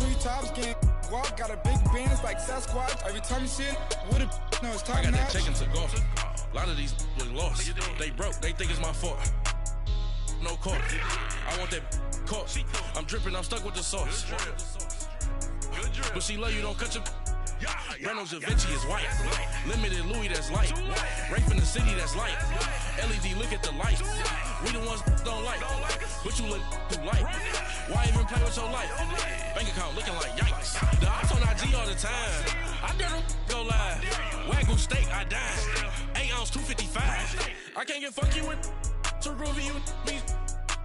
treetops, getting walk, got a big Benz like Sasquatch. Every time you see it, with a no, it's top I got notch. that check into golf. A lot of these was lost. They broke, they think it's my fault. No court. I want that court. I'm dripping, I'm stuck with the sauce. But she love you, don't cut your. Reynolds Da Vinci is white. Limited Louis, that's light. Rape in the city, that's light. LED, look at the light. We the ones don't like. But you look too light. Why even play with your life? Bank account looking like yikes. The ops on IG all the time. I dare them go live. Wagyu steak, I dine. 8 ounce, 255. I can't get fuck you with to groovy you me.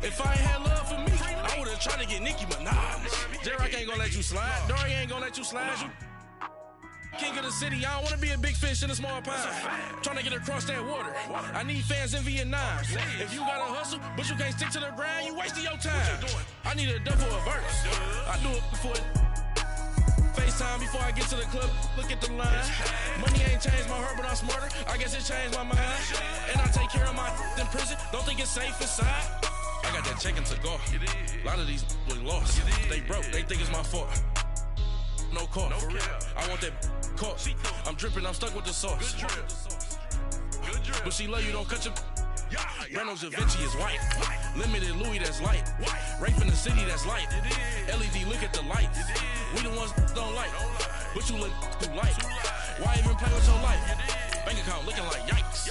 If I ain't had love for me, I would've tried to get Nicki Minaj. J-Rock ain't gonna let you slide. Dory ain't gonna let you slide. You king of the city, I don't wanna be a big fish in a small pond. Trying to get across that water. I need fans in Vietnam. If you gotta hustle, but you can't stick to the grind, you wasting your time. I need a double a verse. I do it before FaceTime before I get to the club. Look at the line. Money ain't changed my heart, but I'm smarter. I guess it changed my mind. And I take care of my in prison. Don't think it's safe inside. I got that check into golf. A lot of these was lost. They broke, they think it's my fault. No court. I want that court. I'm dripping, I'm stuck with the sauce. But she love you, don't cut your. Reynolds Da Vinci is white. Limited Louis, that's light. Rape in the city, that's light. LED, look at the lights. We the ones don't like. But you look too light. Why even play with your life? Bank account looking like yikes.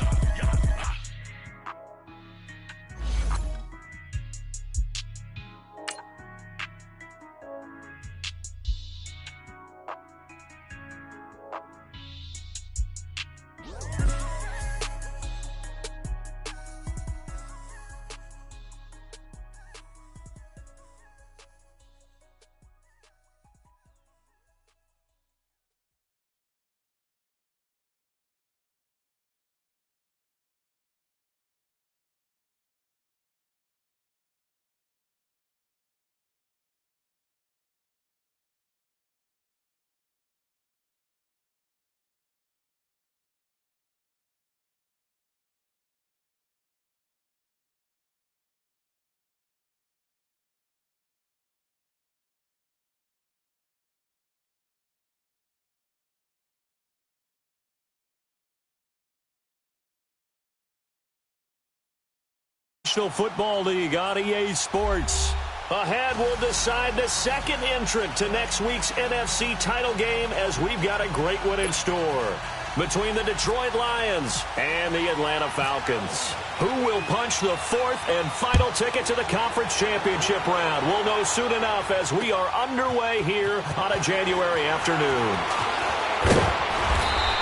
National Football League on EA Sports. Ahead, we'll decide the second entrant to next week's NFC title game as we've got a great one in store between the Detroit Lions and the Atlanta Falcons. Who will punch the fourth and final ticket to the conference championship round? We'll know soon enough as we are underway here on a January afternoon.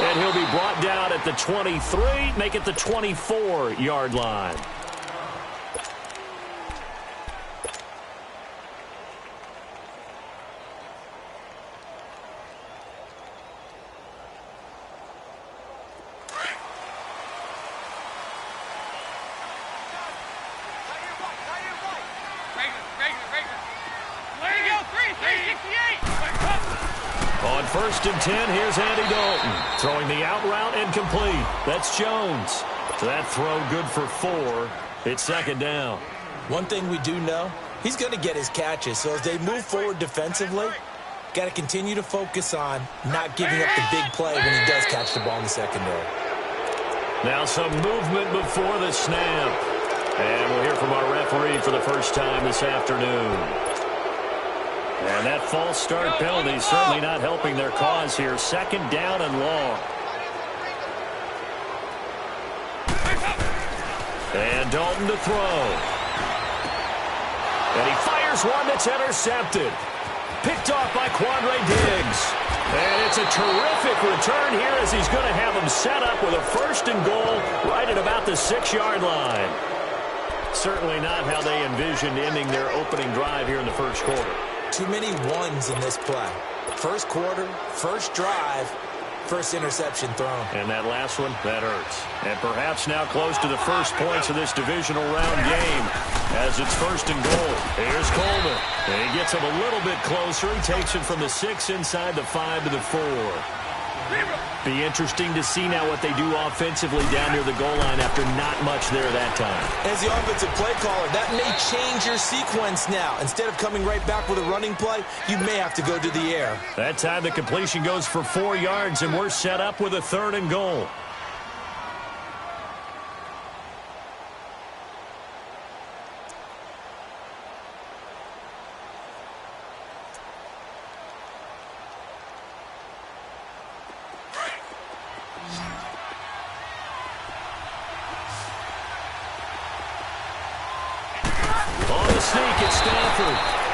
And he'll be brought down at the 23, make it the 24-yard line. On 1st and 10, here's Andy Dalton. Throwing the out route incomplete. That's Jones. So that throw good for 4. It's second down. One thing we do know, he's going to get his catches. So as they move forward defensively, got to continue to focus on not giving up the big play when he does catch the ball in the secondary. Now some movement before the snap. And we'll hear from our referee for the first time this afternoon. And that false start penalty certainly not helping their cause here. Second down and long. And Dalton to throw. And he fires one that's intercepted. Picked off by Quandre Diggs. And it's a terrific return here as he's going to have him set up with a 1st and goal right at about the 6-yard line. Certainly not how they envisioned ending their opening drive here in the first quarter. Too many ones in this play. First quarter, first drive, first interception thrown. And that last one, that hurts. And perhaps now close to the first points of this divisional round game as it's 1st and goal. Here's Coleman. And he gets him a little bit closer. He takes it from the 6 inside the 5 to the 4. Be interesting to see now what they do offensively down near the goal line after not much there that time. As the offensive play caller, that may change your sequence now. Instead of coming right back with a running play, you may have to go to the air. That time the completion goes for 4 yards, and we're set up with a 3rd and goal.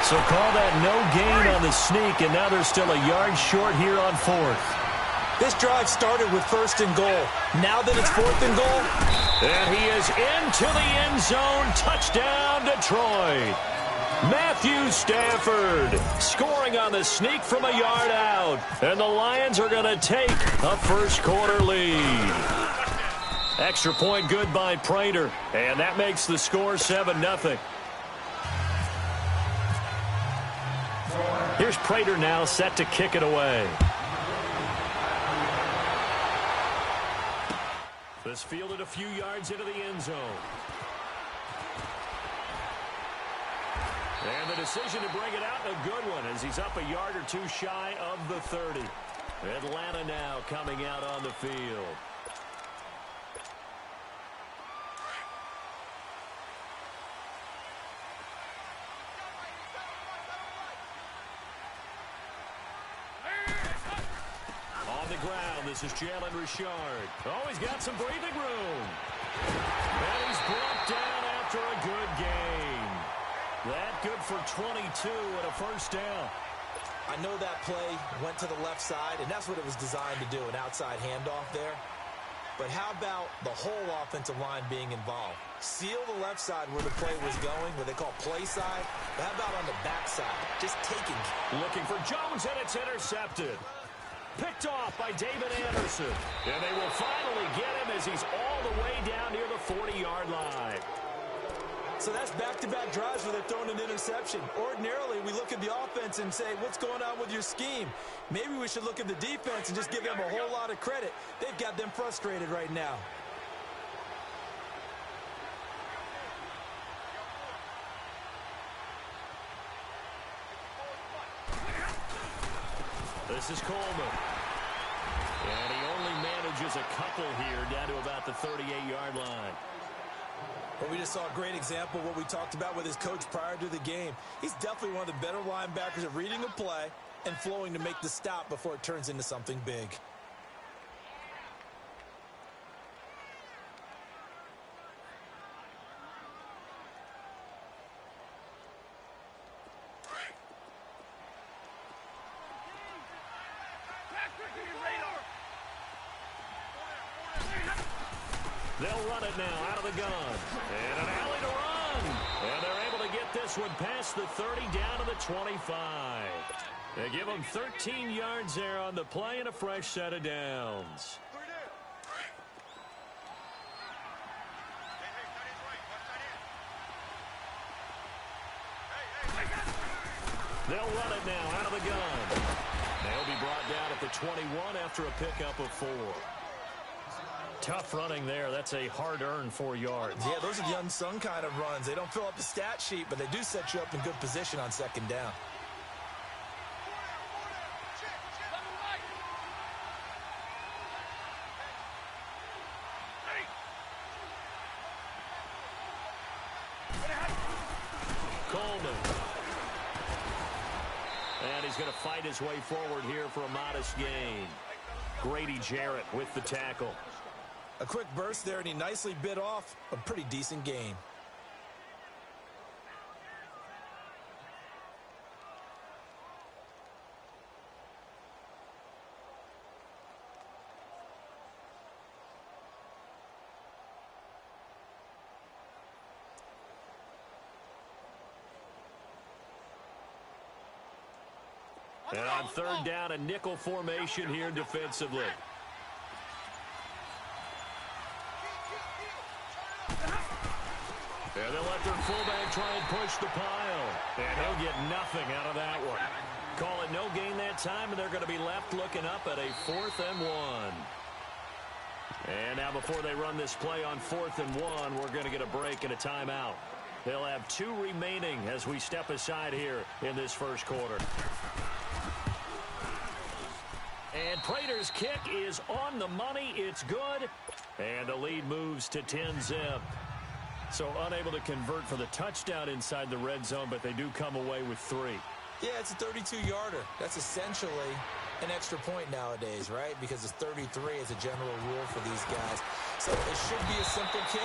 So call that no gain on the sneak, and now they're still a yard short here on 4th. This drive started with 1st and goal. Now that it's 4th and goal. And he is into the end zone. Touchdown, Detroit. Matthew Stafford scoring on the sneak from a yard out. And the Lions are going to take a first-quarter lead. Extra point good by Prater. And that makes the score 7-0. Here's Prater now set to kick it away. This fielded a few yards into the end zone. And the decision to bring it out, a good one, as he's up a yard or 2 shy of the 30. Atlanta now coming out on the field. This is Jalen Richard. Oh, he's got some breathing room. And he's brought down after a good game. That good for 22 and a first down. I know that play went to the left side, and that's what it was designed to do, an outside handoff there. But how about the whole offensive line being involved? Seal the left side where the play was going, what they call play side. But how about on the back side? Just taking. Looking for Jones, and it's intercepted. Picked off by David Anderson. And they will finally get him as he's all the way down near the 40-yard line. So that's back-to-back drives where they're throwing an interception. Ordinarily, we look at the offense and say, what's going on with your scheme? Maybe we should look at the defense and just give them a whole lot of credit. They've got them frustrated right now. This is Coleman. And he only manages a couple here down to about the 38-yard line. Well, we just saw a great example of what we talked about with his coach prior to the game. He's definitely one of the better linebackers at reading a play and flowing to make the stop before it turns into something big. They'll run it now out of the gun. And an alley to run. And they're able to get this one past the 30 down to the 25. They give them 13 yards there on the play and a fresh set of downs. They'll run it now out of the gun. They'll be brought down at the 21 after a pickup of 4. Tough running there. That's a hard-earned 4 yards. Yeah, those are the unsung kind of runs. They don't fill up the stat sheet, but they do set you up in good position on second down. Coleman. And he's going to fight his way forward here for a modest gain. Grady Jarrett with the tackle. A quick burst there, and he nicely bit off a pretty decent gain. And on third down, a nickel formation here defensively. And they'll let their fullback try and push the pile. And he'll get nothing out of that one. Call it no gain that that time, and they're going to be left looking up at a 4th and 1. And now before they run this play on 4th and 1, we're going to get a break and a timeout. They'll have 2 remaining as we step aside here in this first quarter. And Prater's kick is on the money. It's good. And the lead moves to 10-zip. So unable to convert for the touchdown inside the red zone, but they do come away with 3. Yeah, it's a 32-yarder. That's essentially an extra point nowadays, right? Because it's 33 as a general rule for these guys. So it should be a simple kick.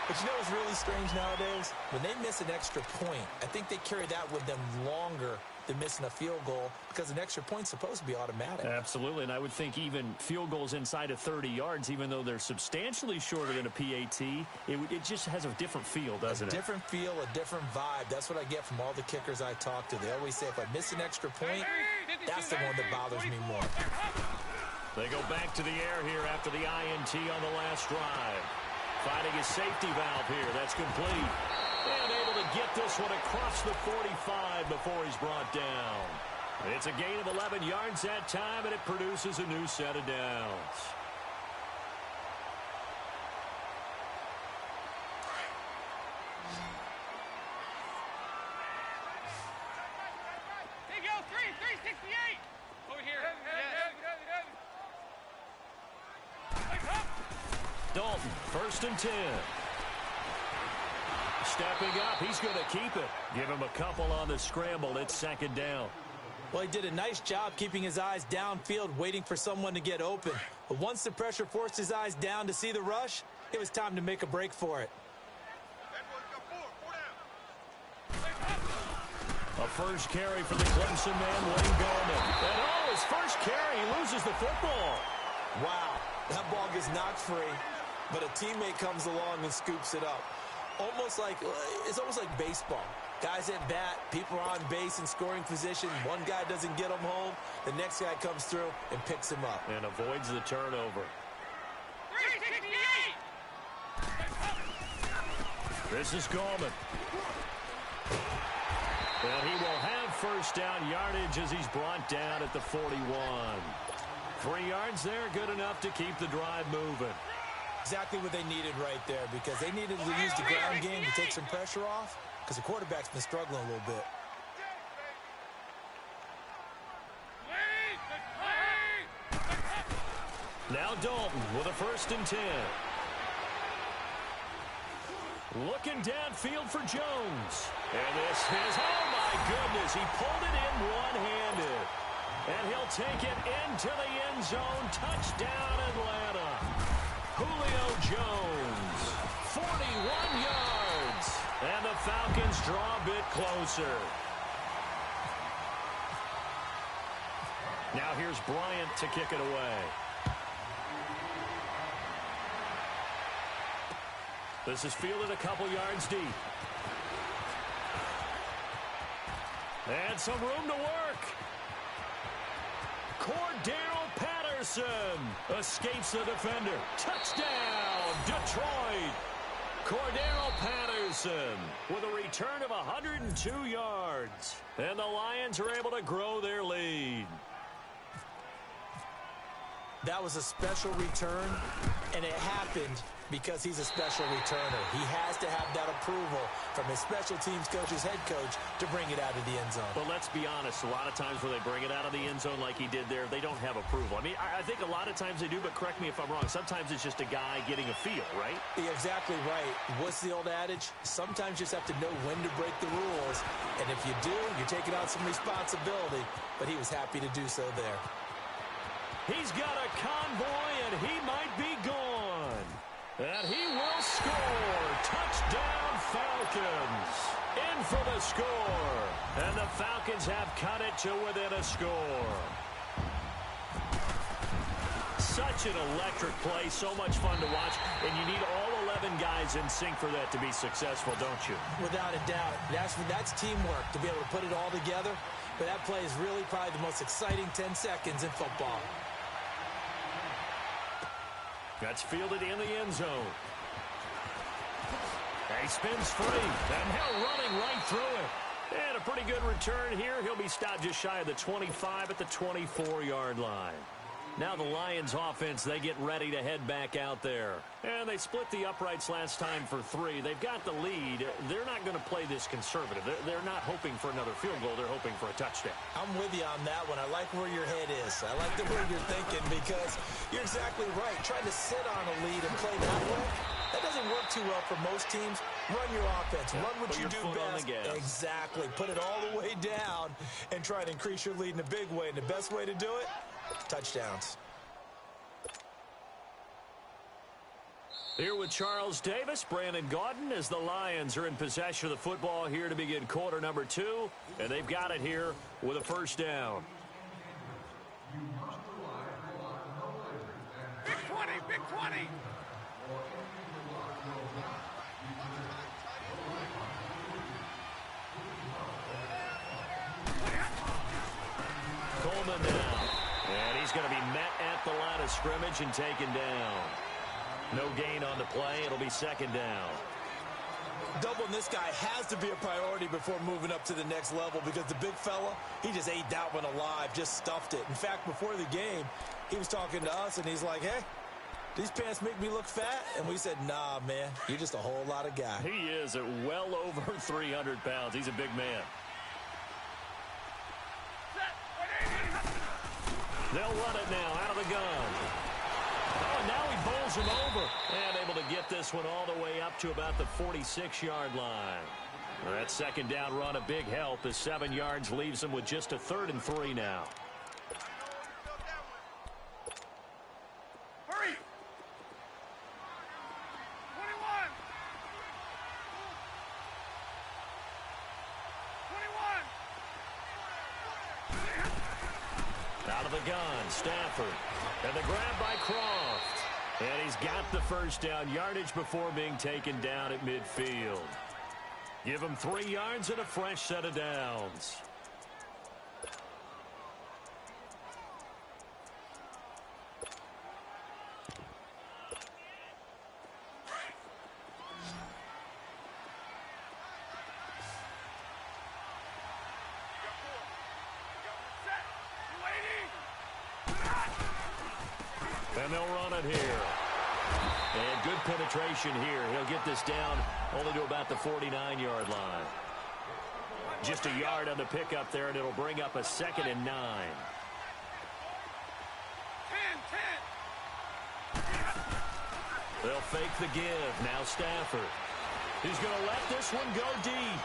But you know what's really strange nowadays? When they miss an extra point, I think they carry that with them longer than missing a field goal because an extra point's supposed to be automatic. Absolutely, and I would think even field goals inside of 30 yards, even though they're substantially shorter than a PAT, it just has a different feel, doesn't it? A different feel, a different vibe. That's what I get from all the kickers I talk to. They always say if I miss an extra point, that's the one that bothers me more. They go back to the air here after the INT on the last drive. Finding his safety valve here. That's complete. And able to get this one across the 45 before he's brought down. It's a gain of 11 yards that time, and it produces a new set of downs. Here you go, 368. Over here. Dalton, 1st and 10. Stepping up, he's going to keep it. Give him a couple on the scramble. It's 2nd down. Well, he did a nice job keeping his eyes downfield, waiting for someone to get open. But once the pressure forced his eyes down to see the rush, it was time to make a break for it. A first carry for the Clemson man, Wayne Gallman. And his first carry, he loses the football. Wow, that ball gets knocked free, but a teammate comes along and scoops it up. It's almost like baseball. Guys at bat, people are on base in scoring position. One guy doesn't get him home. The next guy comes through and picks him up. And avoids the turnover. 368. This is Gallman. And he will have first down yardage as he's brought down at the 41. 3 yards there, good enough to keep the drive moving. Exactly what they needed right there, because they needed to use the ground game to take some pressure off, because the quarterback's been struggling a little bit. Now Dalton with a 1st and 10. Looking downfield for Jones. And this is, oh my goodness, he pulled it in one-handed. And he'll take it into the end zone. Touchdown, Atlanta. Julio Jones, 41 yards. And the Falcons draw a bit closer. Now here's Bryant to kick it away. This is fielded a couple yards deep. And some room to work. Cordero Patterson escapes the defender. Touchdown, Detroit. Cordero Patterson with a return of 102 yards. And the Lions are able to grow their lead. That was a special return, and it happened because he's a special returner. He has to have that approval from his special teams coach's head coach to bring it out of the end zone. But let's be honest, a lot of times when they bring it out of the end zone like he did there, they don't have approval. I mean, I think a lot of times they do, but correct me if I'm wrong. Sometimes it's just a guy getting a feel, right? You're exactly right. What's the old adage? Sometimes you just have to know when to break the rules, and if you do, you're taking on some responsibility, but he was happy to do so there. He's got a convoy, and he might be gone. And he will score. Touchdown, Falcons. In for the score. And the Falcons have cut it to within a score. Such an electric play, so much fun to watch. And you need all 11 guys in sync for that to be successful, don't you? Without a doubt. That's teamwork, to be able to put it all together. But that play is really probably the most exciting 10 seconds in football. That's fielded in the end zone. He spins free, and now running right through it. And a pretty good return here. He'll be stopped just shy of the 25 at the 24-yard line. Now the Lions offense, they get ready to head back out there. And they split the uprights last time for 3. They've got the lead. They're not going to play this conservative. They're not hoping for another field goal. They're hoping for a touchdown. I'm with you on that one. I like where your head is. I like the way you're thinking because you're exactly right. Trying to sit on a lead and play that way, that doesn't work too well for most teams. Run your offense. Run what you do best. Exactly. Put it all the way down and try to increase your lead in a big way. And the best way to do it, touchdowns. Here with Charles Davis, Brandon Gaudin, as the Lions are in possession of the football here to begin quarter number 2. And they've got it here with a first down. Big 20, big 20. Coleman now. And he's going to be met at the line of scrimmage and taken down. No gain on the play. It'll be second down. Doubling this guy has to be a priority before moving up to the next level because the big fella, he just ate that one alive, just stuffed it. In fact, before the game, he was talking to us, and he's like, hey, these pants make me look fat? And we said, nah, man, you're just a whole lot of guy. He is at well over 300 pounds. He's a big man. They'll run it now out of the gun. Oh, and now he bowls him over. And able to get this one all the way up to about the 46-yard line. That second down run, a big help as 7 yards leaves him with just a 3rd and 3 now. Hurry! 21! 21! Out of the gun, Stafford. And the grab by Croft. And he's got the first down yardage before being taken down at midfield. Give him 3 yards and a fresh set of downs. And they'll run it here. And good penetration here. He'll get this down only to about the 49-yard line. Just a yard on the pickup there, and it'll bring up a 2nd and 9. 10. They'll fake the give. Now Stafford. He's going to let this one go deep.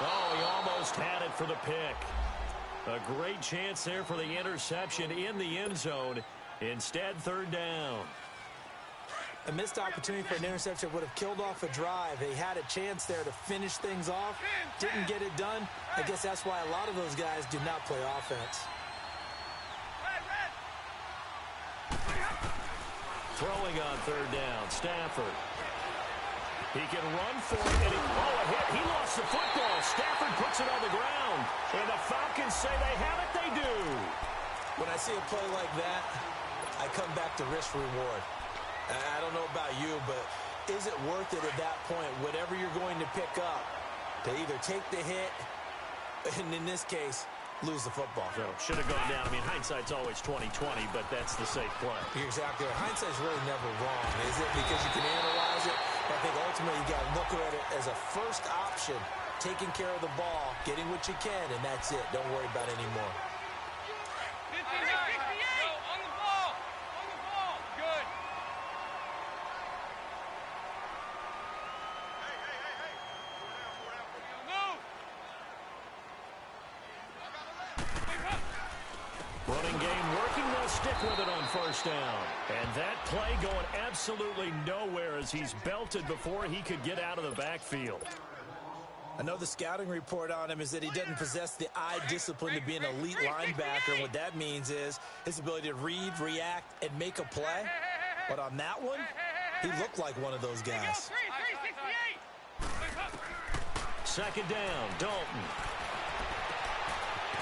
Oh, he almost had it for the pick. A great chance there for the interception in the end zone. Instead, 3rd down. A missed opportunity for an interception would have killed off a drive. He had a chance there to finish things off. Didn't get it done. I guess that's why a lot of those guys do not play offense. Throwing on 3rd down, Stafford. He can run for it. And a hit. He lost the football. Stafford puts it on the ground. And the Falcons say they have it. They do. When I see a play like that, I come back to risk reward. I don't know about you, but is it worth it at that point, whatever you're going to pick up, to either take the hit, and in this case, lose the football? So, should have gone down. I mean, hindsight's always 20/20, but that's the safe play. You're exactly right. Hindsight's really never wrong, is it? Because you can analyze it. I think ultimately you got to look at it as a first option, taking care of the ball, getting what you can, and that's it. Don't worry about it anymore. 59. Go on the ball. On the ball. Good. Move. Running game working. They'll stick with it on 1st down. And that play going absolutely nowhere as he's belted before he could get out of the backfield. I know the scouting report on him is that he doesn't possess the eye discipline to be an elite linebacker. And what that means is his ability to read, react, and make a play. But on that one, he looked like one of those guys. 2nd down, Dalton.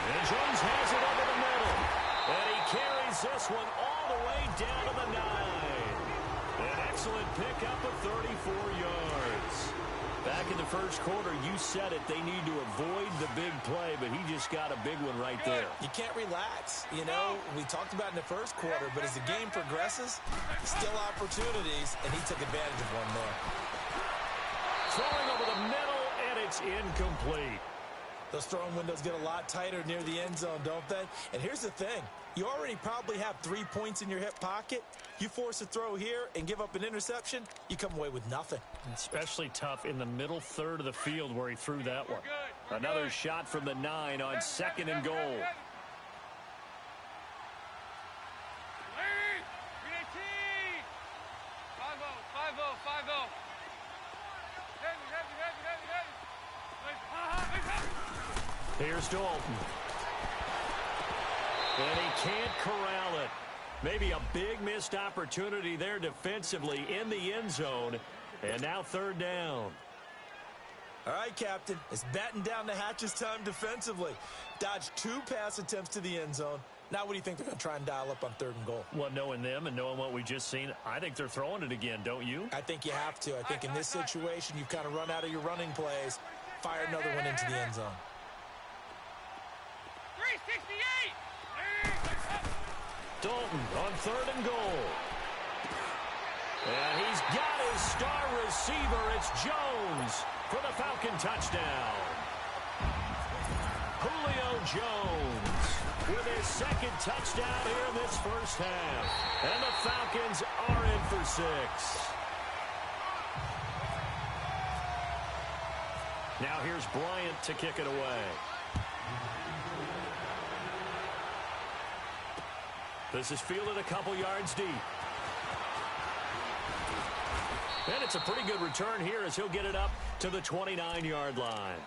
And Jones has it over the middle. And he carries this one all the way down to the 9. An excellent pickup of 34 yards. Back in the first quarter, you said it. They need to avoid the big play, but he just got a big one right there. You can't relax. You know, we talked about in the first quarter, but as the game progresses, still opportunities, and he took advantage of one there. Throwing over the middle, and it's incomplete. Those throwing windows get a lot tighter near the end zone, don't they? And here's the thing. You already probably have 3 points in your hip pocket. You force a throw here and give up an interception, you come away with nothing. Especially tough in the middle third of the field where he threw that one. Another shot from the 9 on 2nd and goal. Here's Dalton. And he can't corral it. Maybe a big missed opportunity there defensively in the end zone. And now 3rd down. All right, Captain. It's batten down the hatches time defensively. Dodged 2 pass attempts to the end zone. Now what do you think they're going to try and dial up on 3rd and goal? Well, knowing them and knowing what we just seen, I think they're throwing it again, don't you? I think you have to. I think in this situation, you've kind of run out of your running plays. Fire another one into the end zone. 368! Dalton on 3rd and goal. And he's got his star receiver. It's Jones for the Falcon touchdown. Julio Jones with his 2nd touchdown here in this first half. And the Falcons are in for 6. Now here's Bryant to kick it away. This is fielded a couple yards deep. And it's a pretty good return here as he'll get it up to the 29-yard line.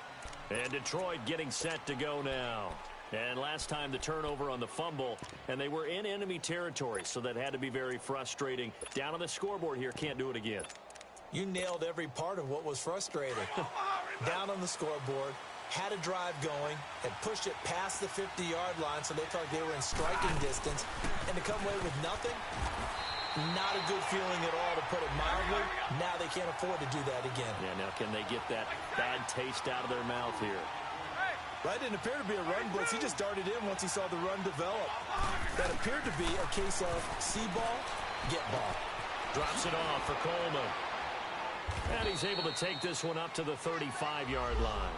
And Detroit getting set to go now. And last time the turnover on the fumble, and they were in enemy territory, so that had to be very frustrating. Down on the scoreboard here, can't do it again. You nailed every part of what was frustrating. Down on the scoreboard, had a drive going, had pushed it past the 50-yard line, so they thought they were in striking distance, and to come away with nothing, not a good feeling at all, to put it mildly. Now they can't afford to do that again. Yeah, now can they get that bad taste out of their mouth here? That didn't appear to be a run blitz. He just darted in once he saw the run develop. That appeared to be a case of see ball, get ball. Drops it off for Coleman. And he's able to take this one up to the 35-yard line.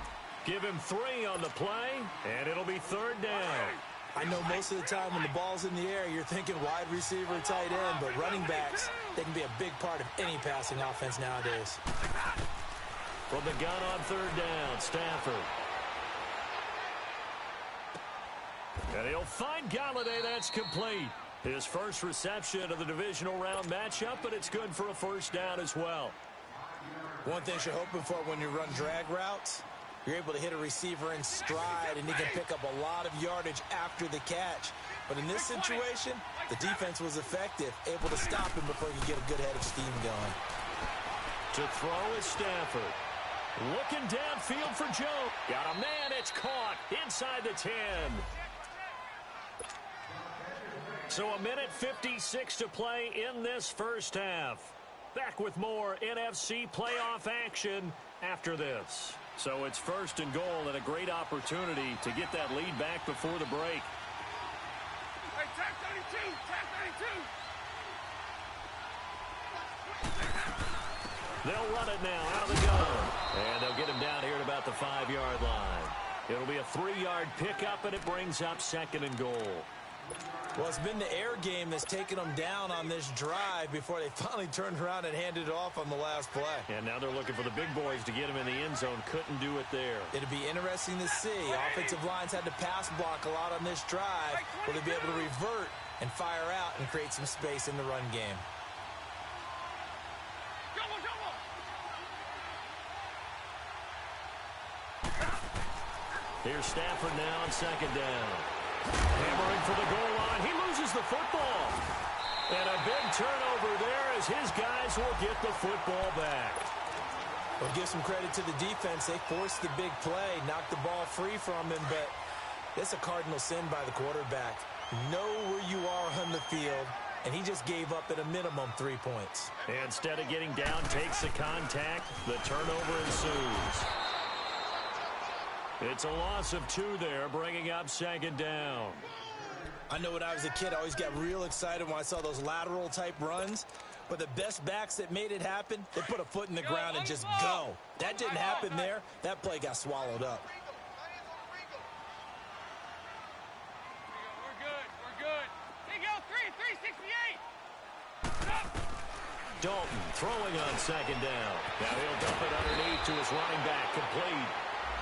Give him 3 on the play, and it'll be 3rd down. I know most of the time when the ball's in the air, you're thinking wide receiver, tight end, but running backs, they can be a big part of any passing offense nowadays. From the gun on 3rd down, Stafford. And he'll find Galladay. That's complete. His first reception of the divisional round matchup, but it's good for a 1st down as well. One thing you're hoping for when you run drag routes, you're able to hit a receiver in stride, and he can pick up a lot of yardage after the catch. But in this situation, the defense was effective, able to stop him before he could get a good head of steam going. To throw is Stafford. Looking downfield for Joe. Got a man. It's caught inside the 10. So 1:56 to play in this first half. Back with more NFC playoff action after this. So it's 1st and goal and a great opportunity to get that lead back before the break. Hey, tag 32! Tag 32! They'll run it now out of the gun. And they'll get him down here at about the 5-yard line. It'll be a 3-yard pickup, and it brings up 2nd and goal. Well, it's been the air game that's taken them down on this drive before they finally turned around and handed it off on the last play. And now they're looking for the big boys to get him in the end zone. Couldn't do it there. It'll be interesting to see. Offensive lines had to pass block a lot on this drive. Will they be able to revert and fire out and create some space in the run game? Here's Stafford now on 2nd down. Hammering for the goal line. He loses the football. And a big turnover there as his guys will get the football back. Well, give some credit to the defense. They forced the big play, knocked the ball free from him, but it's a cardinal sin by the quarterback. Know where you are on the field, and he just gave up at a minimum 3 points. Instead of getting down, takes the contact. The turnover ensues. It's a loss of 2 there, bringing up second down. I know when I was a kid, I always got real excited when I saw those lateral-type runs. But the best backs that made it happen, they put a foot in the ground and just go. That didn't happen there. That play got swallowed up. We're good. Hey, go, 368. Dalton throwing on second down. Now he'll dump it underneath to his running back, complete.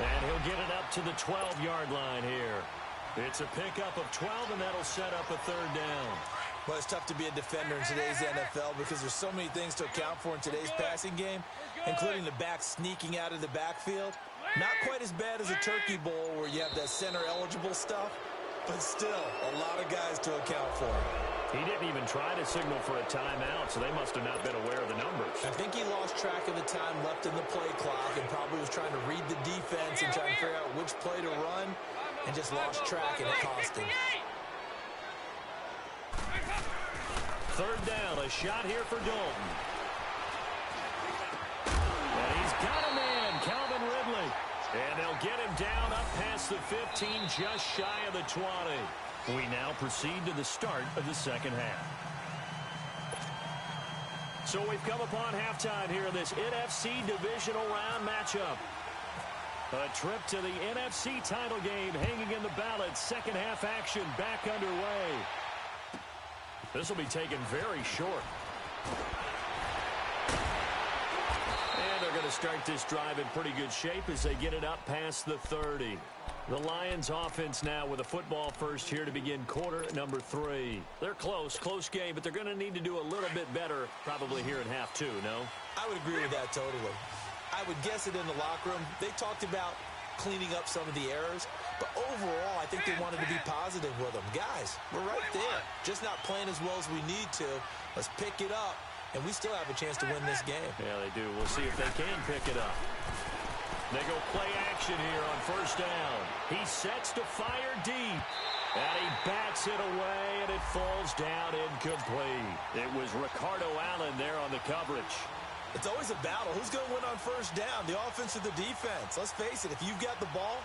And he'll get it up to the 12-yard line here. It's a pickup of 12, and that'll set up a third down. Well, it's tough to be a defender in today's NFL because there's so many things to account for in today's passing game, including the back sneaking out of the backfield. Not quite as bad as a Turkey Bowl where you have that center-eligible stuff, but still a lot of guys to account for. He didn't even try to signal for a timeout, so they must have not been aware of the numbers. I think he lost track of the time left in the play clock and probably was trying to read the defense and try to figure out which play to run and just lost track, and it cost him. Third down, a shot here for Dalton. And he's got a man, Calvin Ridley. And they'll get him down up past the 15, just shy of the 20. We now proceed to the start of the second half. So we've come upon halftime here in this NFC Divisional Round matchup. A trip to the NFC title game hanging in the balance. Second half action back underway. This will be taken very short. And they're going to start this drive in pretty good shape as they get it up past the 30. The Lions offense now with a football first here to begin quarter number 3. They're close game, but they're going to need to do a little bit better probably here in half 2, no? I would agree with that totally. I would guess it in the locker room. They talked about cleaning up some of the errors, but overall, I think they wanted to be positive with them. Guys, we're right there. Just not playing as well as we need to. Let's pick it up, and we still have a chance to win this game. Yeah, they do. We'll see if they can pick it up. They go play action here on first down. He sets to fire deep. And he bats it away, and it falls down incomplete. It was Ricardo Allen there on the coverage. It's always a battle. Who's going to win on first down, the offense or the defense? Let's face it, if you've got the ball,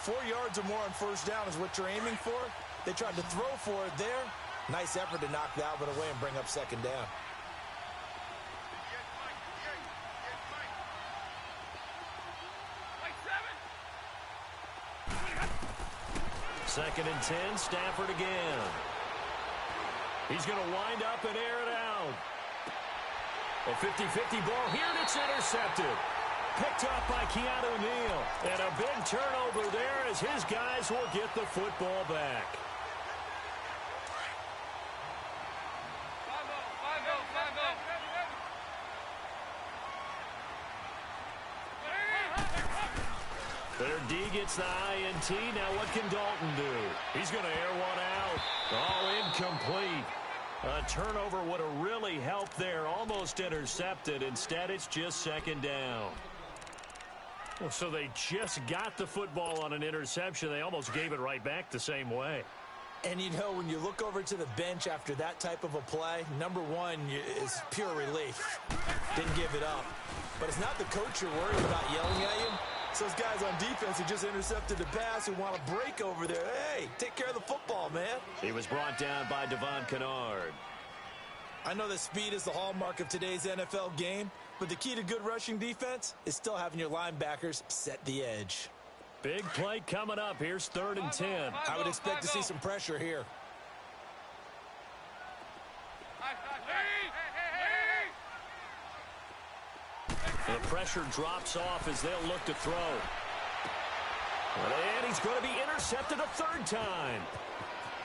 4 yards or more on first down is what you're aiming for. They tried to throw for it there. Nice effort to knock that one away and bring up second down. Second and 10, Stafford again. He's going to wind up and air it out. A 50-50 ball here, and it's intercepted. Picked up by Keanu Neal. And a big turnover there as his guys will get the football back. 5-0. Their D gets the INT. Now what can Dalton do? He's going to air one out. Oh, incomplete. A turnover would have really helped there. Almost intercepted. Instead, it's just second down. Well, so they just got the football on an interception. They almost gave it right back the same way. And, you know, when you look over to the bench after that type of a play, number one is pure relief. Didn't give it up. But it's not the coach you're worried about yelling at you. It's those guys on defense who just intercepted the pass who want to break over there. Hey, take care of the football, man. He was brought down by Devon Kennard. I know that speed is the hallmark of today's NFL game, but the key to good rushing defense is still having your linebackers set the edge. Big play coming up. Here's 3rd and 10. I would expect to see some pressure here. The pressure drops off as they'll look to throw. And he's going to be intercepted a 3rd time.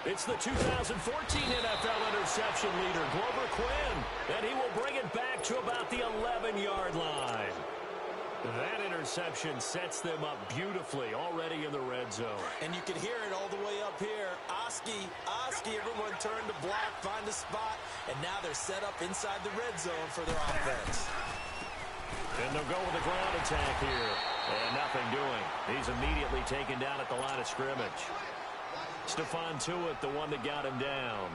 It's the 2014 NFL interception leader, Glover Quinn, and he will bring it back to about the 11-yard line. That interception sets them up beautifully already in the red zone. And you can hear it all the way up here. Oski, everyone turned to block, find a spot, and now they're set up inside the red zone for their offense. And they'll go with a ground attack here. And nothing doing. He's immediately taken down at the line of scrimmage. Stephon Tuitt, the one that got him down.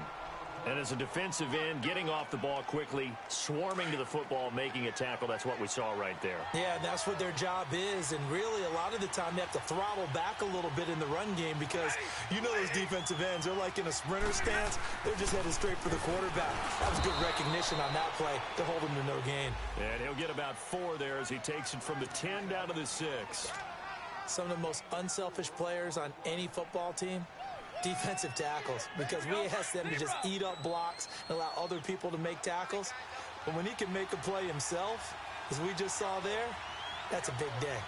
And as a defensive end, getting off the ball quickly, swarming to the football, making a tackle, that's what we saw right there. Yeah, that's what their job is. And really, a lot of the time, they have to throttle back a little bit in the run game because you know those defensive ends, they're like in a sprinter stance. They're just headed straight for the quarterback. That was good recognition on that play to hold him to no gain. And he'll get about 4 there as he takes it from the 10 down to the 6. Some of the most unselfish players on any football team, defensive tackles, because we ask them to just eat up blocks and allow other people to make tackles. But when he can make a play himself, as we just saw there, that's a big day.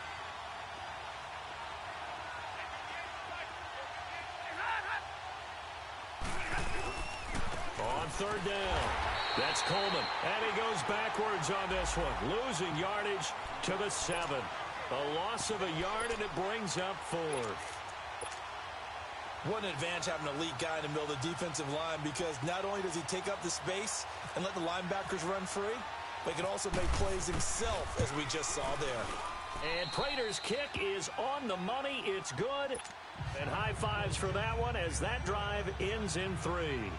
On 3rd down, that's Coleman. And he goes backwards on this one, losing yardage to the 7. A loss of a yard, and it brings up 4th. What an advantage having an elite guy in the middle of the defensive line, because not only does he take up the space and let the linebackers run free, but he can also make plays himself, as we just saw there. And Prater's kick is on the money. It's good. And high fives for that one as that drive ends in 3.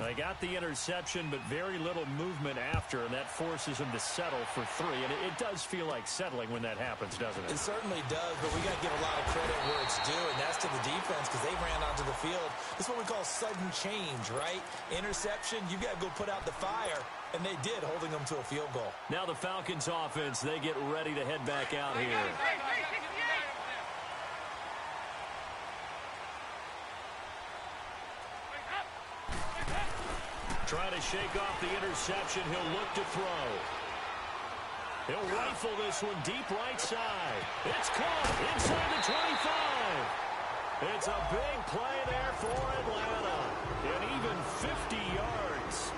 They got the interception, but very little movement after, and that forces them to settle for 3. And it does feel like settling when that happens, doesn't it? It certainly does, but we got to give a lot of credit where it's due, and that's to the defense because they ran onto the field. This is what we call sudden change, right? Interception, you got to go put out the fire, and they did, holding them to a field goal. Now the Falcons offense, they get ready to head back out here. Trying to shake off the interception. He'll look to throw. He'll rifle this one deep right side. It's caught inside the 25. It's a big play there for Atlanta. And even 50 yards.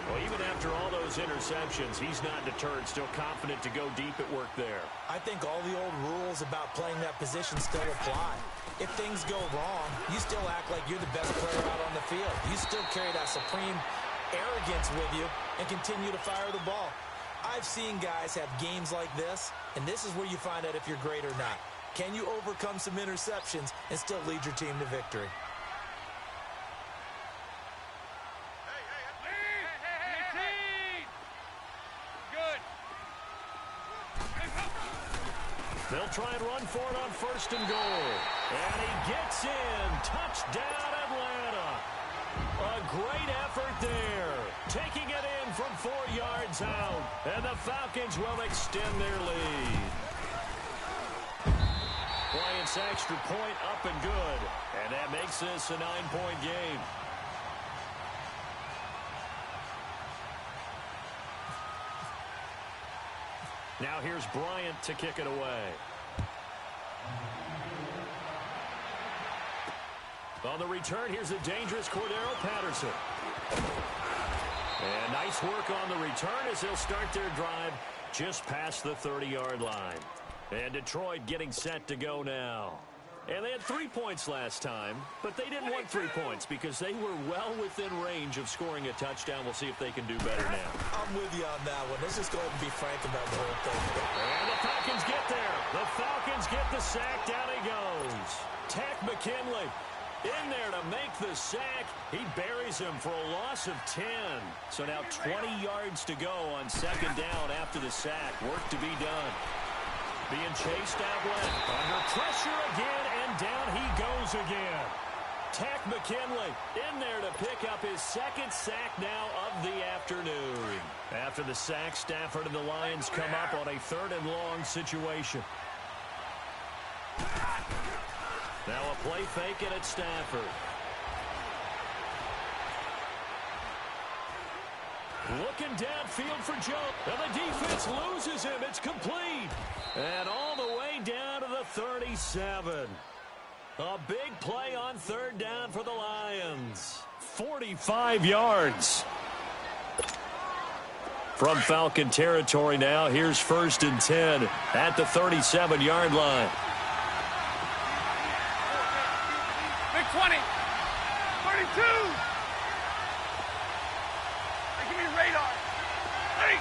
Well, even after all those interceptions, he's not deterred. Still confident to go deep at work there. I think all the old rules about playing that position still apply. If things go wrong, you still act like you're the best player out on the field. You still carry that supreme arrogance with you and continue to fire the ball. I've seen guys have games like this, and this is where you find out if you're great or not. Can you overcome some interceptions and still lead your team to victory? They'll try and run for it on 1st and goal. And he gets in. Touchdown, Atlanta. A great effort there. Taking it in from 4 yards out. And the Falcons will extend their lead. Bryant's extra point up and good. And that makes this a 9-point game. Now here's Bryant to kick it away. On the return, here's a dangerous Cordero Patterson. And nice work on the return as they'll start their drive just past the 30-yard line. And Detroit getting set to go now. And they had 3 points last time, but they didn't want 3 points because they were well within range of scoring a touchdown. We'll see if they can do better now. I'm with you on that one. Let's just go ahead and be frank about the whole thing. And the Falcons get there. The Falcons get the sack. Down he goes. Takk McKinley in there to make the sack. He buries him for a loss of 10. So now 20 yards to go on 2nd down after the sack. Work to be done. Being chased out left. Under pressure again, and down he goes again. Takk McKinley in there to pick up his 2nd sack now of the afternoon. After the sack, Stafford and the Lions come up on a 3rd and long situation. Now a play fake it at Stafford. Looking downfield for Joe. And the defense loses him. It's complete. And all the way down to the 37. A big play on 3rd down for the Lions. 45 yards. From Falcon territory now. Here's 1st and 10 at the 37-yard line. Big 20. 32. Give me radar. Hey.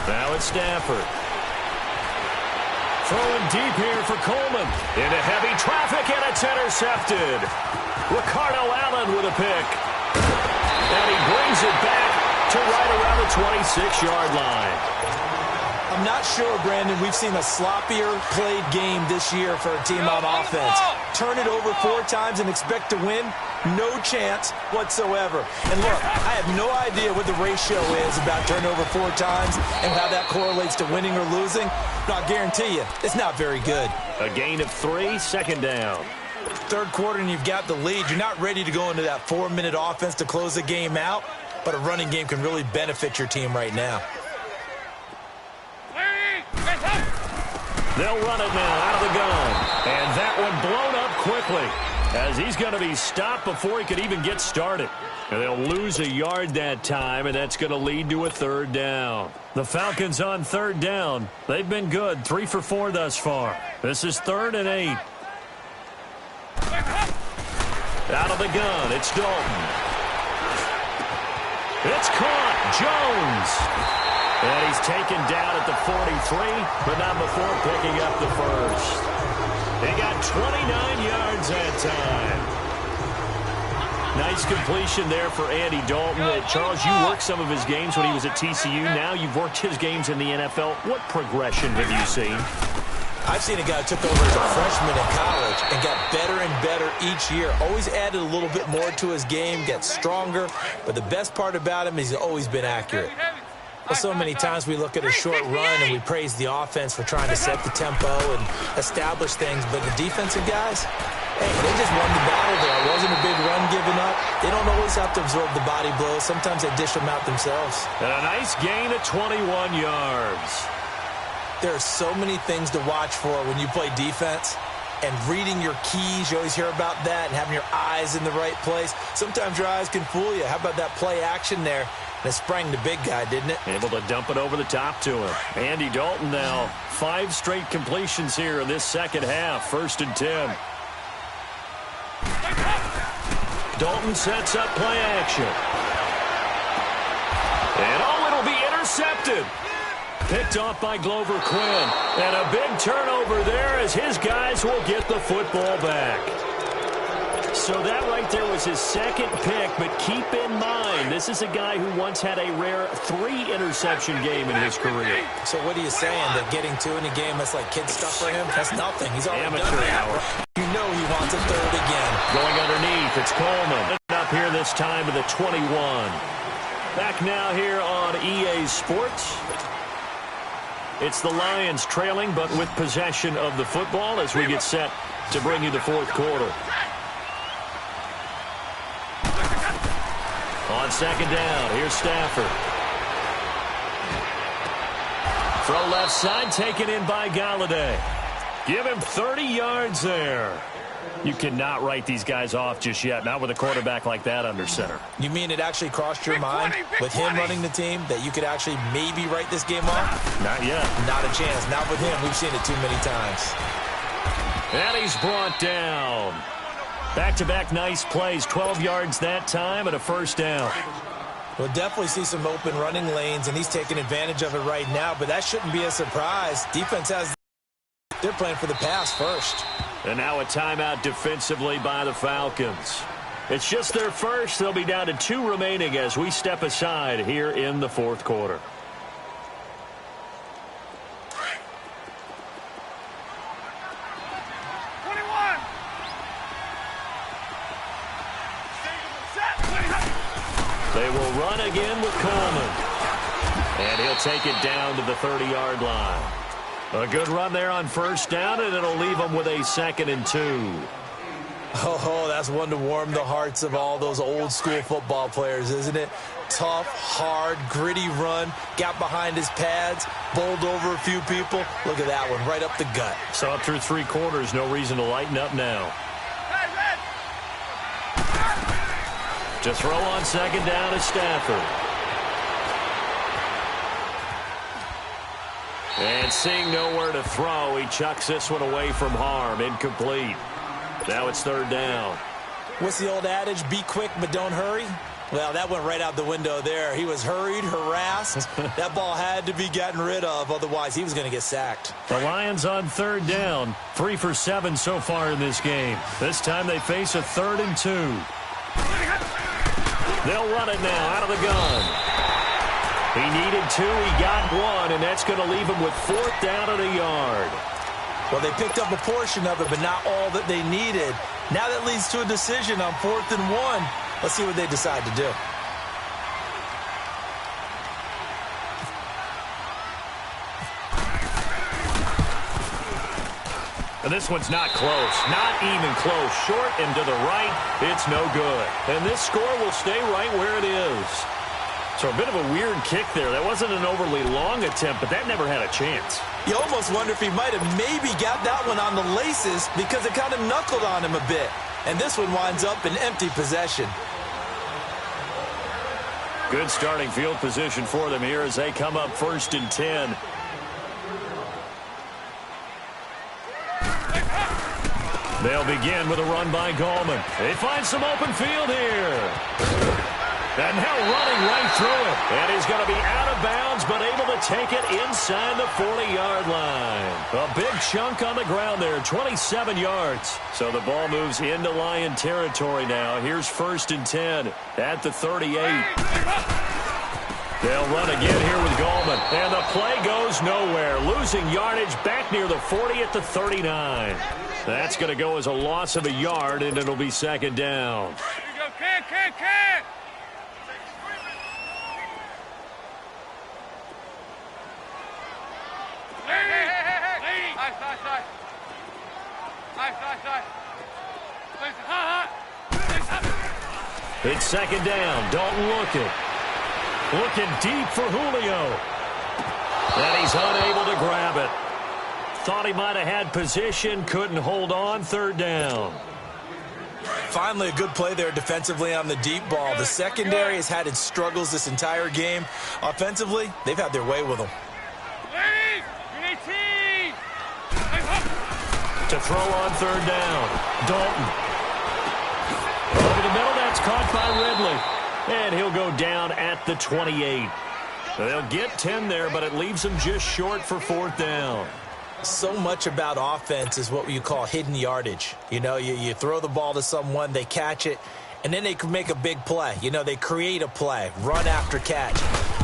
Now it's Stafford. Throwing deep here for Coleman. Into heavy traffic, and it's intercepted. Ricardo Allen with a pick. And he brings it back to right around the 26-yard line. I'm not sure, Brandon, we've seen a sloppier played game this year for a team on offense. Turn it over 4 times and expect to win? No chance whatsoever. And look, I have no idea what the ratio is about turnover 4 times and how that correlates to winning or losing. But I'll guarantee you, it's not very good. A gain of 3, second down. Third quarter and you've got the lead. You're not ready to go into that 4-minute offense to close the game out, but a running game can really benefit your team right now. They'll run it now out of the gun. And that one blown up quickly as he's going to be stopped before he could even get started. And they'll lose a yard that time, and that's going to lead to a third down. The Falcons on third down. They've been good, 3 for 4 thus far. This is 3rd and 8. Out of the gun, it's Dalton. It's caught, Jones. And he's taken down at the 43, but not before picking up the first. He got 29 yards that time. Nice completion there for Andy Dalton. Charles, you worked some of his games when he was at TCU. Now you've worked his games in the NFL. What progression have you seen? I've seen a guy who took over as a freshman in college and got better and better each year. Always added a little bit more to his game, gets stronger. But the best part about him is he's always been accurate. So many times we look at a short run and we praise the offense for trying to set the tempo and establish things. But the defensive guys, hey, they just won the battle there. It wasn't a big run given up. They don't always have to absorb the body blows. Sometimes they dish them out themselves. And a nice gain of 21 yards. There are so many things to watch for when you play defense. And reading your keys, you always hear about that, and having your eyes in the right place. Sometimes your eyes can fool you. How about that play action there? And it sprang the big guy, didn't it? Able to dump it over the top to him. Andy Dalton now, 5 straight completions here in this second half. 1st and 10. Dalton sets up play action. And it'll be intercepted. Picked off by Glover Quinn. And a big turnover there as his guys will get the football back. So that right there was his 2nd pick, but keep in mind, this is a guy who once had a rare 3-interception game in his career. So what are you saying, that getting 2 in a game, that's like kid stuff for him? That's nothing. He's already amateur done that. hour. You know he wants a 3rd again. Going underneath, it's Coleman. Up here this time to the 21. Back now here on EA Sports. It's the Lions trailing, but with possession of the football as we get set to bring you the 4th quarter. On 2nd down, here's Stafford. Throw left side, taken in by Galladay. Give him 30 yards there. You cannot write these guys off just yet, not with a quarterback like that under center. You mean it actually crossed your mind with him running the team that you could actually maybe write this game off? Not yet. Not a chance. Not with him. We've seen it too many times. And he's brought down. Back-to-back nice plays, 12 yards that time and a 1st down. We'll definitely see some open running lanes, and he's taking advantage of it right now, but that shouldn't be a surprise. Defense they're playing for the pass first. And now a timeout defensively by the Falcons. It's just their first. They'll be down to 2 remaining as we step aside here in the 4th quarter. They will run again with Coleman. And he'll take it down to the 30-yard line. A good run there on 1st down, and it'll leave them with a 2nd and 2. Oh, that's one to warm the hearts of all those old-school football players, isn't it? Tough, hard, gritty run. Got behind his pads, bowled over a few people. Look at that one, right up the gut. So up through 3 quarters, no reason to lighten up now. To throw on 2nd down is Stafford. And seeing nowhere to throw, he chucks this one away from harm. Incomplete. Now it's 3rd down. What's the old adage? Be quick, but don't hurry. Well, that went right out the window there. He was hurried, harassed. That ball had to be gotten rid of, otherwise he was going to get sacked. The Lions on third down, 3 for 7 so far in this game. This time they face a 3rd and 2. They'll run it now out of the gun. He needed 2, he got 1, and that's going to leave him with 4th down and a yard. Well, they picked up a portion of it, but not all that they needed. Now that leads to a decision on 4th and 1. Let's see what they decide to do. And this one's not close. Not even close. Short and to the right. It's no good. And this score will stay right where it is. So a bit of a weird kick there. That wasn't an overly long attempt, but that never had a chance. You almost wonder if he might have maybe got that one on the laces because it kind of knuckled on him a bit. And this one winds up in empty possession. Good starting field position for them here as they come up 1st and 10. They'll begin with a run by Gallman. They find some open field here. And now running right through it. And he's going to be out of bounds, but able to take it inside the 40-yard line. A big chunk on the ground there, 27 yards. So the ball moves into Lion territory now. Here's 1st and 10 at the 38. They'll run again here with Gallman. And the play goes nowhere. Losing yardage back near the 40 at the 39. That's going to go as a loss of a yard, and it'll be 2nd down. Here you go, can. Nice. It's 2nd down. Dalton looking deep for Julio. And he's unable to grab it. Thought he might have had position, couldn't hold on. 3rd down. Finally, a good play there defensively on the deep ball. The secondary has had its struggles this entire game. Offensively, they've had their way with them. To throw on 3rd down. Dalton. Over the middle, that's caught by Ridley. And he'll go down at the 28. They'll get 10 there, but it leaves them just short for 4th down. So much about offense is what you call hidden yardage. You know, you throw the ball to someone, they catch it, and then they can make a big play. You know, they create a play, run after catch.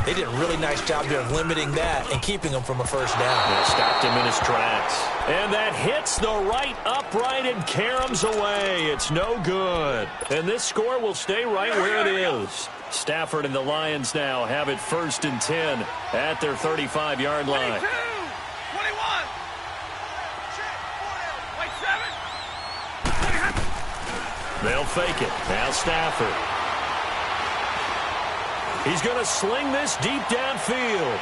They did a really nice job there of limiting that and keeping him from a 1st down. They stopped him in his tracks. And that hits the right upright and caroms away. It's no good. And this score will stay right where it is. Stafford and the Lions now have it 1st and 10 at their 35-yard line. 21. They'll fake it. Now Stafford. He's going to sling this deep downfield.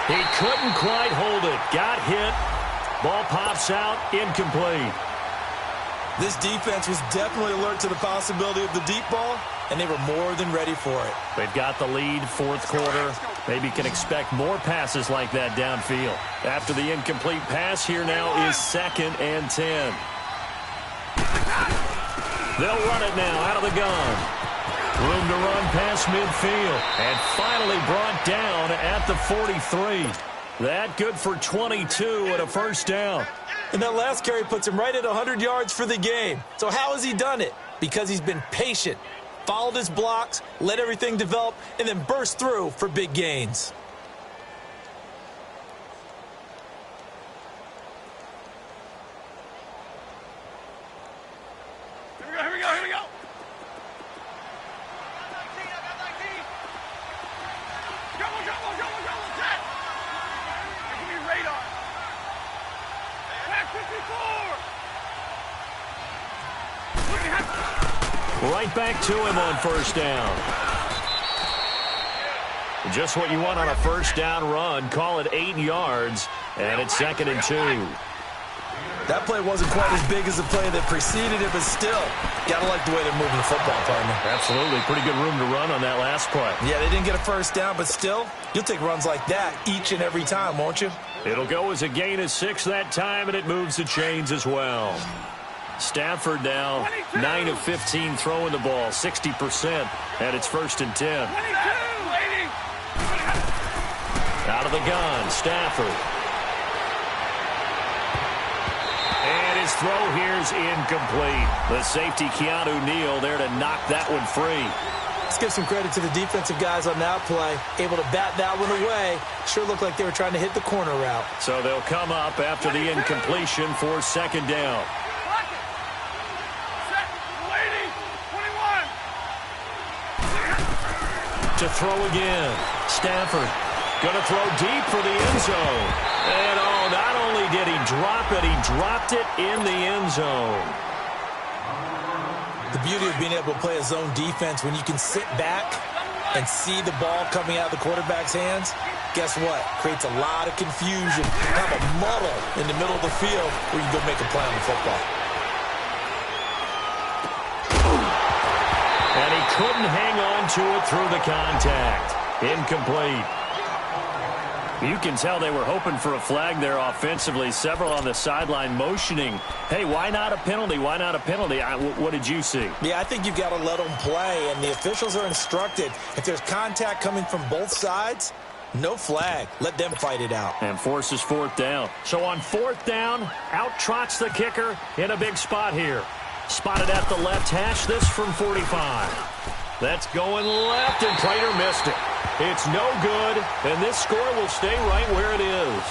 He couldn't quite hold it. Got hit. Ball pops out. Incomplete. This defense was definitely alert to the possibility of the deep ball, and they were more than ready for it. They've got the lead, 4th quarter. Maybe can expect more passes like that downfield. After the incomplete pass, here now is 2nd and 10. They'll run it now out of the gun. Room to run past midfield. And finally brought down at the 43. That good for 22 and a 1st down. And that last carry puts him right at 100 yards for the game. So how has he done it? Because he's been patient, followed his blocks, let everything develop, and then burst through for big gains. Here we go. Double, set. There can be radar. Back 54. Right back to him on 1st down. Just what you want on a 1st down run. Call it 8 yards, and it's 2nd and 2. That play wasn't quite as big as the play that preceded it, but still, gotta like the way they're moving the football, partner. Absolutely. Pretty good room to run on that last play. Yeah, they didn't get a 1st down, but still, you'll take runs like that each and every time, won't you? It'll go as a gain of 6 that time, and it moves the chains as well. Stafford now 9 of 15 throwing the ball, 60%, and it's 1st and 10. Out of the gun, Stafford. And his throw here's incomplete. The safety, Keanu Neal, there to knock that one free. Let's give some credit to the defensive guys on that play. Able to bat that one away. Sure looked like they were trying to hit the corner route. So they'll come up after the incompletion for 2nd down. To throw again. Stafford going to throw deep for the end zone. And not only did he drop it, he dropped it in the end zone. The beauty of being able to play a zone defense when you can sit back and see the ball coming out of the quarterback's hands, guess what? Creates a lot of confusion. Have a muddle in the middle of the field where you can go make a play on the football. And he couldn't hang on to it through the contact. Incomplete. You can tell they were hoping for a flag there offensively. Several on the sideline motioning, hey, why not a penalty? Why not a penalty? What did you see? Yeah, I think you've got to let them play, and the officials are instructed. If there's contact coming from both sides, no flag. Let them fight it out. And forces 4th down. So on 4th down, out trots the kicker in a big spot here. Spotted at the left hash, this from 45. That's going left, and Prater missed it. It's no good, and this score will stay right where it is.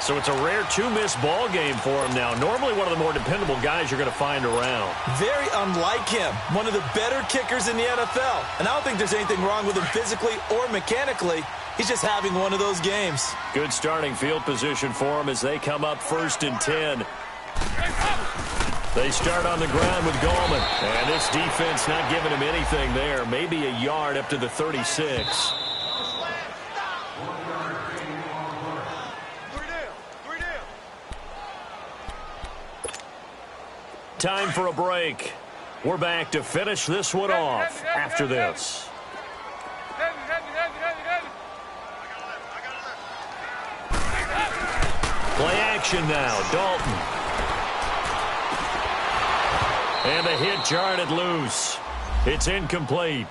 So it's a rare 2-miss ball game for him now. Normally one of the more dependable guys you're going to find around. Very unlike him. One of the better kickers in the NFL. And I don't think there's anything wrong with him physically or mechanically. He's just having one of those games. Good starting field position for him as they come up 1st and 10. They start on the ground with Gallman. And this defense not giving him anything there. Maybe a yard up to the 36. Time for a break. We're back to finish this one off after this. Play action now. Dalton. And the hit jarred loose. It's incomplete.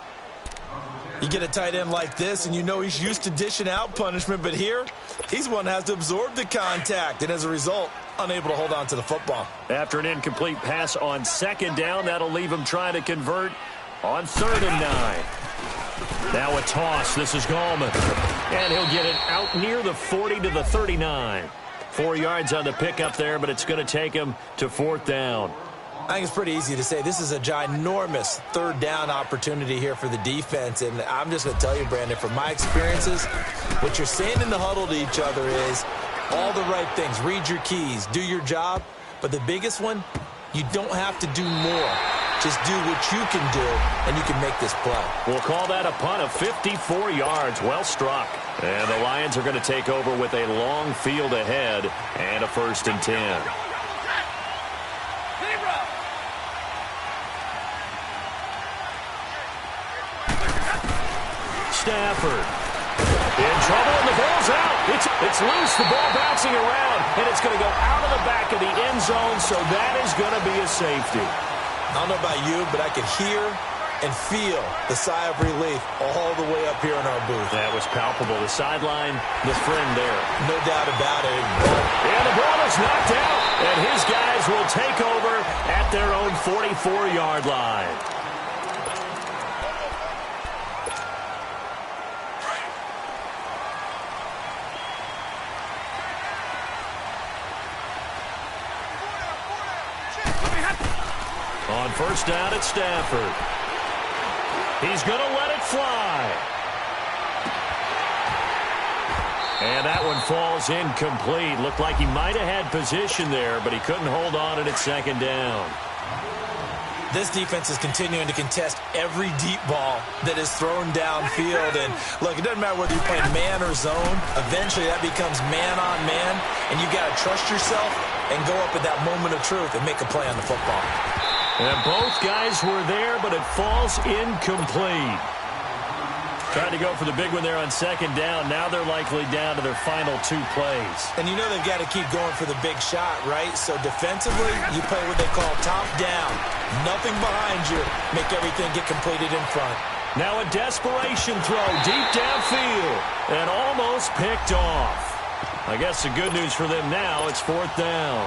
You get a tight end like this, and you know he's used to dishing out punishment, but here, he's one that has to absorb the contact, and as a result, unable to hold on to the football. After an incomplete pass on 2nd down, that'll leave him trying to convert on 3rd and 9. Now a toss. This is Gallman. And he'll get it out near the 40 to the 39. 4 yards on the pickup there, but it's going to take him to 4th down. I think it's pretty easy to say this is a ginormous 3rd down opportunity here for the defense. And I'm just going to tell you, Brandon, from my experiences, what you're saying in the huddle to each other is all the right things. Read your keys. Do your job. But the biggest one, you don't have to do more. Just do what you can do, and you can make this play. We'll call that a punt of 54 yards. Well struck. And the Lions are going to take over with a long field ahead and a 1st and 10. Stafford in trouble, and the ball's out. It's loose. The ball bouncing around, and it's going to go out of the back of the end zone, so that is going to be a safety. I don't know about you, but I could hear and feel the sigh of relief all the way up here in our booth. That was palpable. The sideline, the friend there. No doubt about it. And the ball is knocked out, and his guys will take over at their own 44-yard line. On 1st down at Stafford. He's going to let it fly. And that one falls incomplete. Looked like he might have had position there, but he couldn't hold on it at 2nd down. This defense is continuing to contest every deep ball that is thrown downfield. And, look, it doesn't matter whether you're playing man or zone. Eventually that becomes man on man, and you've got to trust yourself and go up at that moment of truth and make a play on the football. And both guys were there, but it falls incomplete. Tried to go for the big one there on second down. Now they're likely down to their final 2 plays. And you know they've got to keep going for the big shot, right? So defensively, you play what they call top down. Nothing behind you. Make everything get completed in front. Now a desperation throw deep downfield and almost picked off. I guess the good news for them now, it's 4th down.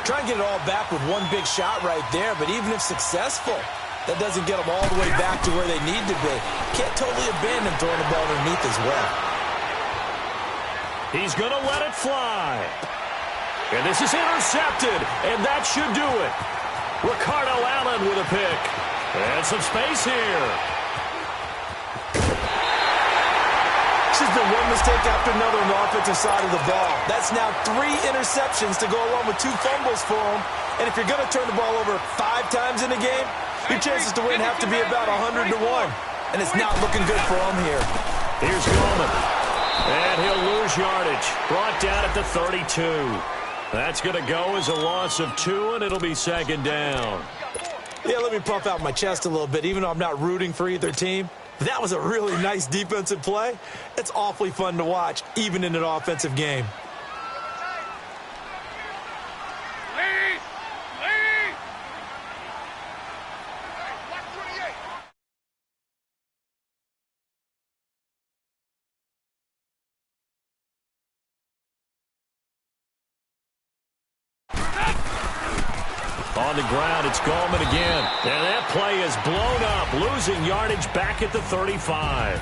Try and get it all back with one big shot right there, but even if successful, that doesn't get them all the way back to where they need to be. Can't totally abandon throwing the ball underneath as well. He's going to let it fly. And this is intercepted, and that should do it. Ricardo Allen with a pick. And some space here. This has been one mistake after another on the offensive side of the ball. That's now 3 interceptions to go along with 2 fumbles for him. And if you're going to turn the ball over 5 times in a game, your chances to win have to be about 100 to 1. And it's not looking good for him here. Here's Gallman. And he'll lose yardage. Brought down at the 32. That's going to go as a loss of 2, and it'll be 2nd down. Yeah, let me puff out my chest a little bit, even though I'm not rooting for either team. That was a really nice defensive play. It's awfully fun to watch, even in an offensive game. On the ground, it's Gallman again. And that play is blown up, losing yardage back at the 35.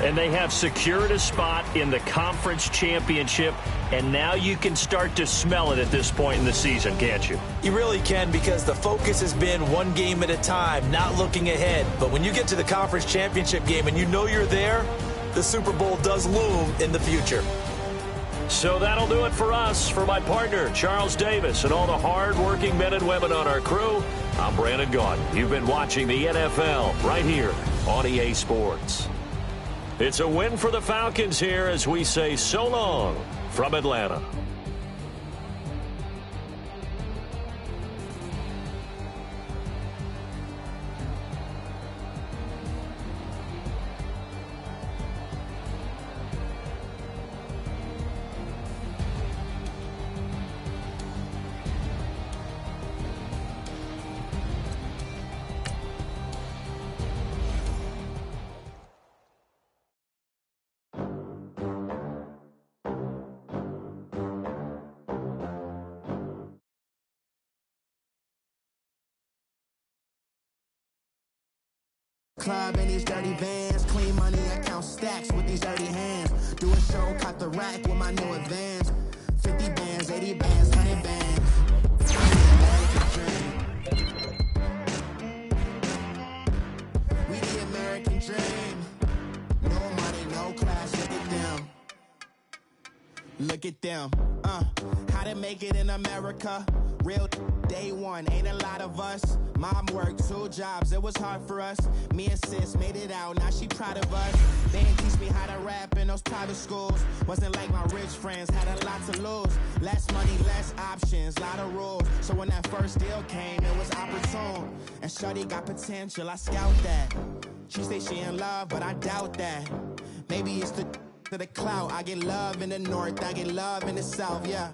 And they have secured a spot in the conference championship, and now you can start to smell it at this point in the season, can't you? You really can, because the focus has been one game at a time, not looking ahead. But when you get to the conference championship game and you know you're there, the Super Bowl does loom in the future. So that'll do it for us. For my partner, Charles Davis, and all the hard-working men and women on our crew, I'm Brandon Gaudin. You've been watching the NFL right here on EA Sports. It's a win for the Falcons here as we say so long from Atlanta. Club in these dirty vans, clean money, I count stacks with these dirty hands. Do a show, caught the rack with my new advance. 50 bands, 80 bands, 100 bands. We the American dream. No money, no class, look at them. Look at them, how to make it in America. Real day one, ain't a lot of us. Mom worked 2 jobs, it was hard for us. Me and sis made it out, now she proud of us. They didn't teach me how to rap in those private schools. Wasn't like my rich friends, had a lot to lose. Less money, less options, lot of rules. So when that first deal came, it was opportune. And shorty got potential, I scout that. She say she in love, but I doubt that. Maybe it's the clout. I get love in the north, I get love in the south, yeah.